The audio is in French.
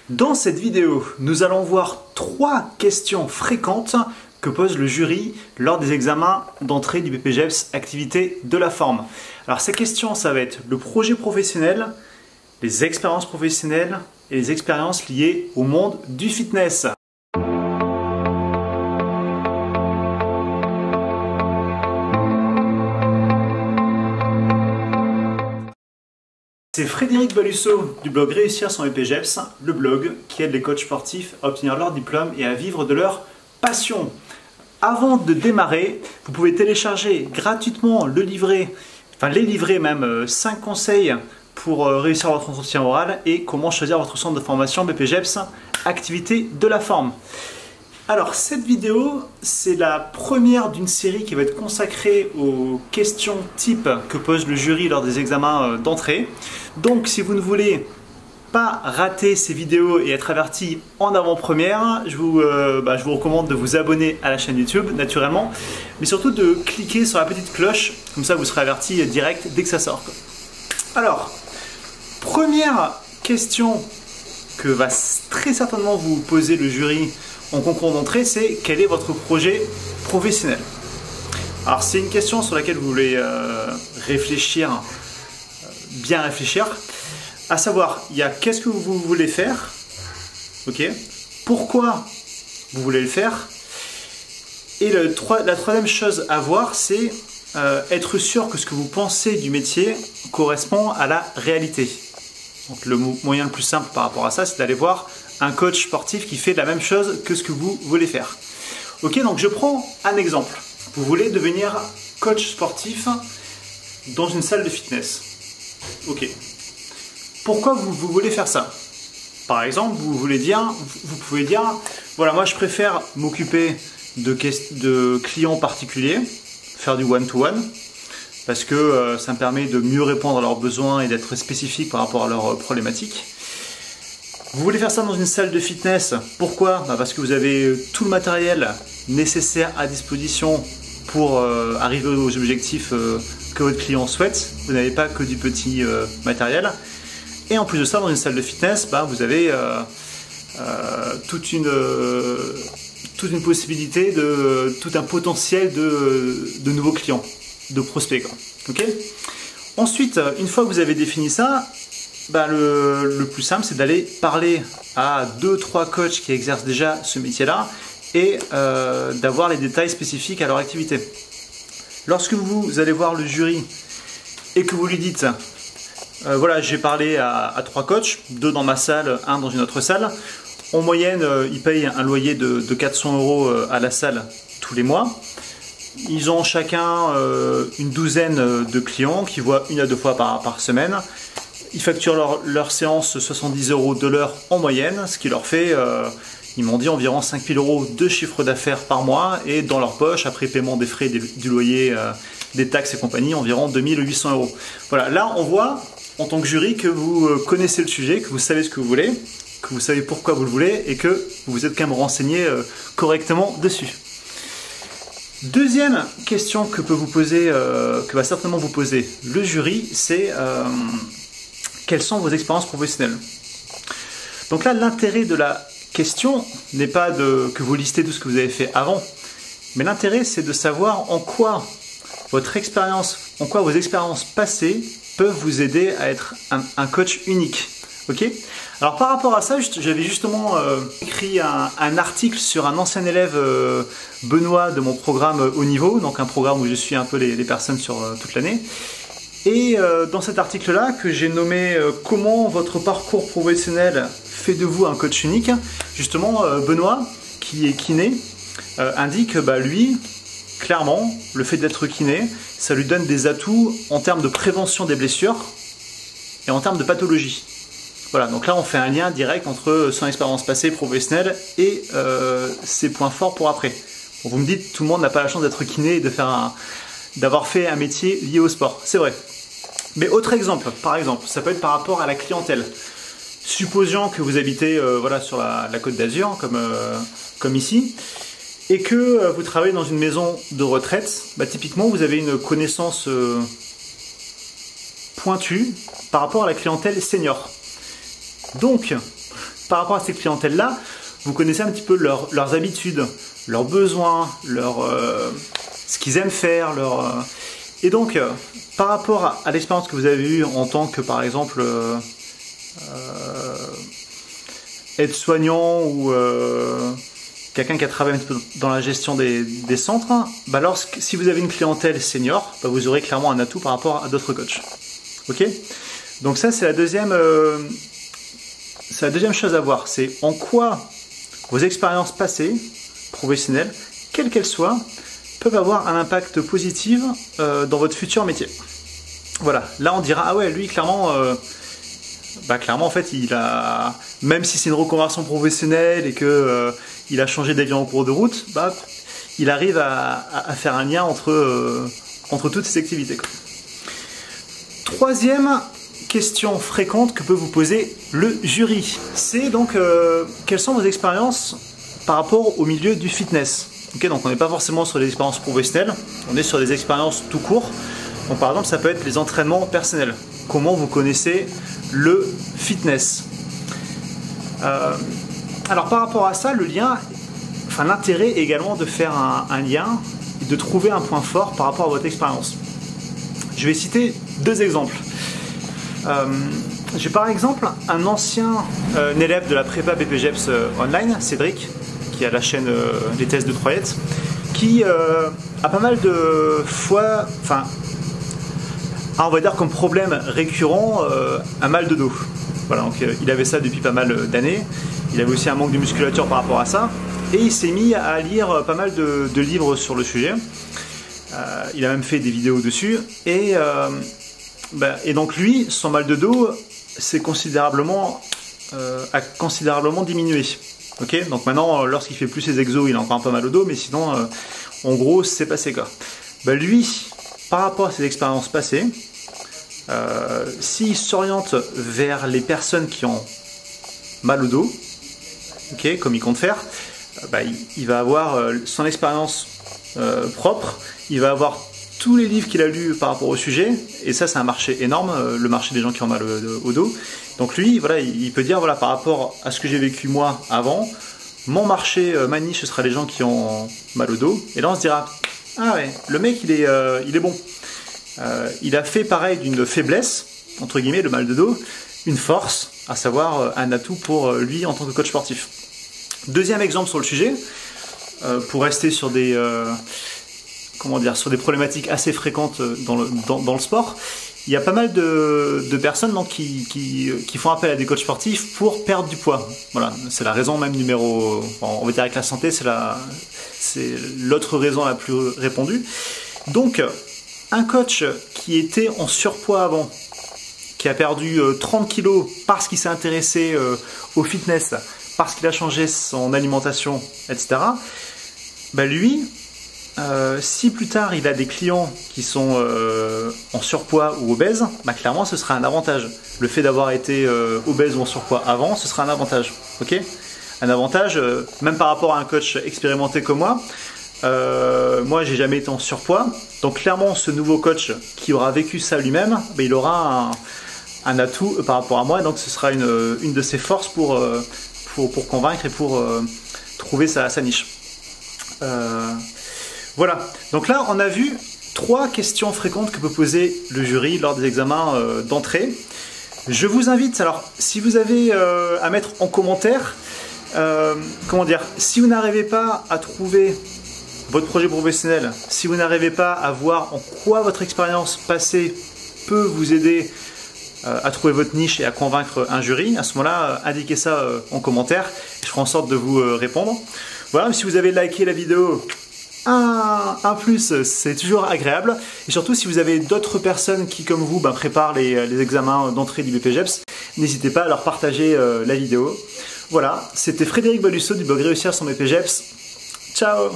Dans cette vidéo, nous allons voir 3 questions fréquentes que pose le jury lors des examens d'entrée du BPGEPS activité de la forme. Alors ces questions, ça va être le projet professionnel, les expériences professionnelles et les expériences liées au monde du fitness. C'est Frédéric Balusso du blog Réussir son BPGEPS, le blog qui aide les coachs sportifs à obtenir leur diplôme et à vivre de leur passion. Avant de démarrer, vous pouvez télécharger gratuitement le livret, les livrets même, 5 conseils pour réussir votre entretien oral et comment choisir votre centre de formation BPGEPS, activité de la forme. Alors cette vidéo, c'est la première d'une série qui va être consacrée aux questions type que pose le jury lors des examens d'entrée. Donc si vous ne voulez pas rater ces vidéos et être averti en avant-première, je vous recommande de vous abonner à la chaîne YouTube naturellement, mais surtout de cliquer sur la petite cloche, comme ça vous serez averti direct dès que ça sort. Alors, première question que va très certainement vous poser le jury en concours d'entrée, c'est quel est votre projet professionnel? Alors c'est une question sur laquelle vous voulez bien réfléchir, à savoir, il y a qu'est-ce que vous voulez faire, ok, pourquoi vous voulez le faire, et la troisième chose à voir, c'est être sûr que ce que vous pensez du métier correspond à la réalité. Donc le moyen le plus simple par rapport à ça, c'est d'aller voir un coach sportif qui fait la même chose que ce que vous voulez faire. Ok, donc je prends un exemple. Vous voulez devenir coach sportif dans une salle de fitness. Ok. Pourquoi vous voulez faire ça? Par exemple, vous pouvez dire, voilà, moi je préfère m'occuper de clients particuliers, faire du one-to-one, parce que ça me permet de mieux répondre à leurs besoins et d'être spécifique par rapport à leurs problématiques. Vous voulez faire ça dans une salle de fitness, pourquoi? Parce que vous avez tout le matériel nécessaire à disposition pour arriver aux objectifs que votre client souhaite. Vous n'avez pas que du petit matériel. Et en plus de ça, dans une salle de fitness, vous avez toute une possibilité, tout un potentiel de nouveaux clients, de prospects. Okay. Ensuite, une fois que vous avez défini ça, le plus simple, c'est d'aller parler à 2-3 coachs qui exercent déjà ce métier-là et d'avoir les détails spécifiques à leur activité. Lorsque vous allez voir le jury et que vous lui dites voilà, j'ai parlé à 3 coachs, 2 dans ma salle, 1 dans une autre salle. En moyenne, ils payent un loyer de 400 € à la salle tous les mois. Ils ont chacun une douzaine de clients qui voient 1 à 2 fois par semaine. Ils facturent leur séance 70 € de l'heure en moyenne, ce qui leur fait, ils m'ont dit, environ 5 000 € de chiffre d'affaires par mois. Et dans leur poche, après paiement des frais du loyer, des taxes et compagnie, environ 2 800 €. Voilà, là on voit en tant que jury que vous connaissez le sujet, que vous savez ce que vous voulez, que vous savez pourquoi vous le voulez et que vous vous êtes quand même renseigné correctement dessus. Deuxième question que va certainement vous poser le jury, c'est quelles sont vos expériences professionnelles? Donc là, l'intérêt de la question n'est pas que vous listez tout ce que vous avez fait avant, mais l'intérêt c'est de savoir en quoi vos expériences passées peuvent vous aider à être un coach unique. Ok? Alors par rapport à ça, j'avais justement écrit un article sur un ancien élève Benoît de mon programme Haut Niveau, donc un programme où je suis un peu les personnes sur toute l'année. Et dans cet article-là, que j'ai nommé comment votre parcours professionnel fait de vous un coach unique, justement Benoît, qui est kiné, indique lui, clairement, le fait d'être kiné, ça lui donne des atouts en termes de prévention des blessures et en termes de pathologie. Voilà, donc là on fait un lien direct entre son expérience passée professionnelle et ses points forts pour après. Bon, vous me dites, tout le monde n'a pas la chance d'être kiné et d'avoir fait un métier lié au sport, c'est vrai. Mais autre exemple, par exemple, ça peut être par rapport à la clientèle. Supposons que vous habitez sur la Côte d'Azur, comme ici, et que vous travaillez dans une maison de retraite, typiquement vous avez une connaissance pointue par rapport à la clientèle senior. Donc, par rapport à ces clientèles-là, vous connaissez un petit peu leurs habitudes, leurs besoins, ce qu'ils aiment faire. Et donc, par rapport à l'expérience que vous avez eue en tant que, par exemple, aide-soignant ou quelqu'un qui a travaillé un petit peu dans la gestion des centres, bah si vous avez une clientèle senior, bah vous aurez clairement un atout par rapport à d'autres coachs. Ok? Donc ça, c'est la deuxième chose à voir. C'est en quoi vos expériences passées, professionnelles, quelles qu'elles soient, peuvent avoir un impact positif dans votre futur métier. Voilà. Là, on dira, ah ouais, lui, clairement, en fait, même si c'est une reconversion professionnelle et que il a changé d'avion en cours de route, bah, il arrive à faire un lien entre toutes ces activités, quoi. Troisième question fréquente que peut vous poser le jury, c'est donc quelles sont vos expériences par rapport au milieu du fitness. Okay, donc on n'est pas forcément sur des expériences professionnelles, on est sur des expériences tout court. Donc par exemple, ça peut être les entraînements personnels. Comment vous connaissez le fitness. Alors par rapport à ça, l'intérêt est également de faire un lien et de trouver un point fort par rapport à votre expérience. Je vais citer deux exemples. J'ai par exemple un ancien élève de la prépa BPGEPS online, Cédric, qui a la chaîne Les Tests de Troyette, qui a pas mal de fois, on va dire comme problème récurrent, un mal de dos. Voilà, donc il avait ça depuis pas mal d'années. Il avait aussi un manque de musculature par rapport à ça. Et il s'est mis à lire pas mal de livres sur le sujet. Il a même fait des vidéos dessus. Et donc lui, son mal de dos a considérablement diminué. Okay, donc maintenant, lorsqu'il fait plus ses exos, il a encore un peu mal au dos. Mais sinon, en gros, c'est passé quoi. Lui, par rapport à ses expériences passées, s'il s'oriente vers les personnes qui ont mal au dos, okay, comme il compte faire, il va avoir son expérience propre, il va avoir tous les livres qu'il a lus par rapport au sujet, et ça c'est un marché énorme, le marché des gens qui ont mal au dos. Donc lui, voilà, il peut dire, voilà, par rapport à ce que j'ai vécu moi avant, mon marché, ma niche, ce sera les gens qui ont mal au dos, et là on se dira, ah ouais, le mec il est bon. Il a fait pareil d'une faiblesse, entre guillemets, le mal de dos, une force, à savoir un atout pour lui en tant que coach sportif. Deuxième exemple sur le sujet, pour rester sur des problématiques assez fréquentes dans le sport, il y a pas mal de personnes donc, qui font appel à des coachs sportifs pour perdre du poids. Voilà, c'est la raison même on va dire avec la santé, c'est l'autre raison la plus répandue. Donc, un coach qui était en surpoids avant, qui a perdu 30 kilos parce qu'il s'est intéressé au fitness, parce qu'il a changé son alimentation, etc. Lui, si plus tard il a des clients qui sont en surpoids ou obèses, clairement ce sera un avantage. Le fait d'avoir été obèse ou en surpoids avant, ce sera un avantage. Okay, un avantage, même par rapport à un coach expérimenté comme moi. Moi, j'ai jamais été en surpoids, donc clairement, ce nouveau coach qui aura vécu ça lui-même, il aura un atout par rapport à moi, donc ce sera une de ses forces pour convaincre et pour trouver sa niche. Voilà, donc là, on a vu 3 questions fréquentes que peut poser le jury lors des examens d'entrée. Je vous invite, alors, si vous avez à mettre en commentaire, si vous n'arrivez pas à trouver votre projet professionnel, si vous n'arrivez pas à voir en quoi votre expérience passée peut vous aider à trouver votre niche et à convaincre un jury, à ce moment-là, indiquez ça en commentaire et je ferai en sorte de vous répondre. Voilà, si vous avez liké la vidéo, un plus, c'est toujours agréable. Et surtout, si vous avez d'autres personnes qui, comme vous, préparent les examens d'entrée du BPGEPS, n'hésitez pas à leur partager la vidéo. Voilà, c'était Frédéric Balusso du blog Réussir son BPGEPS. Ciao!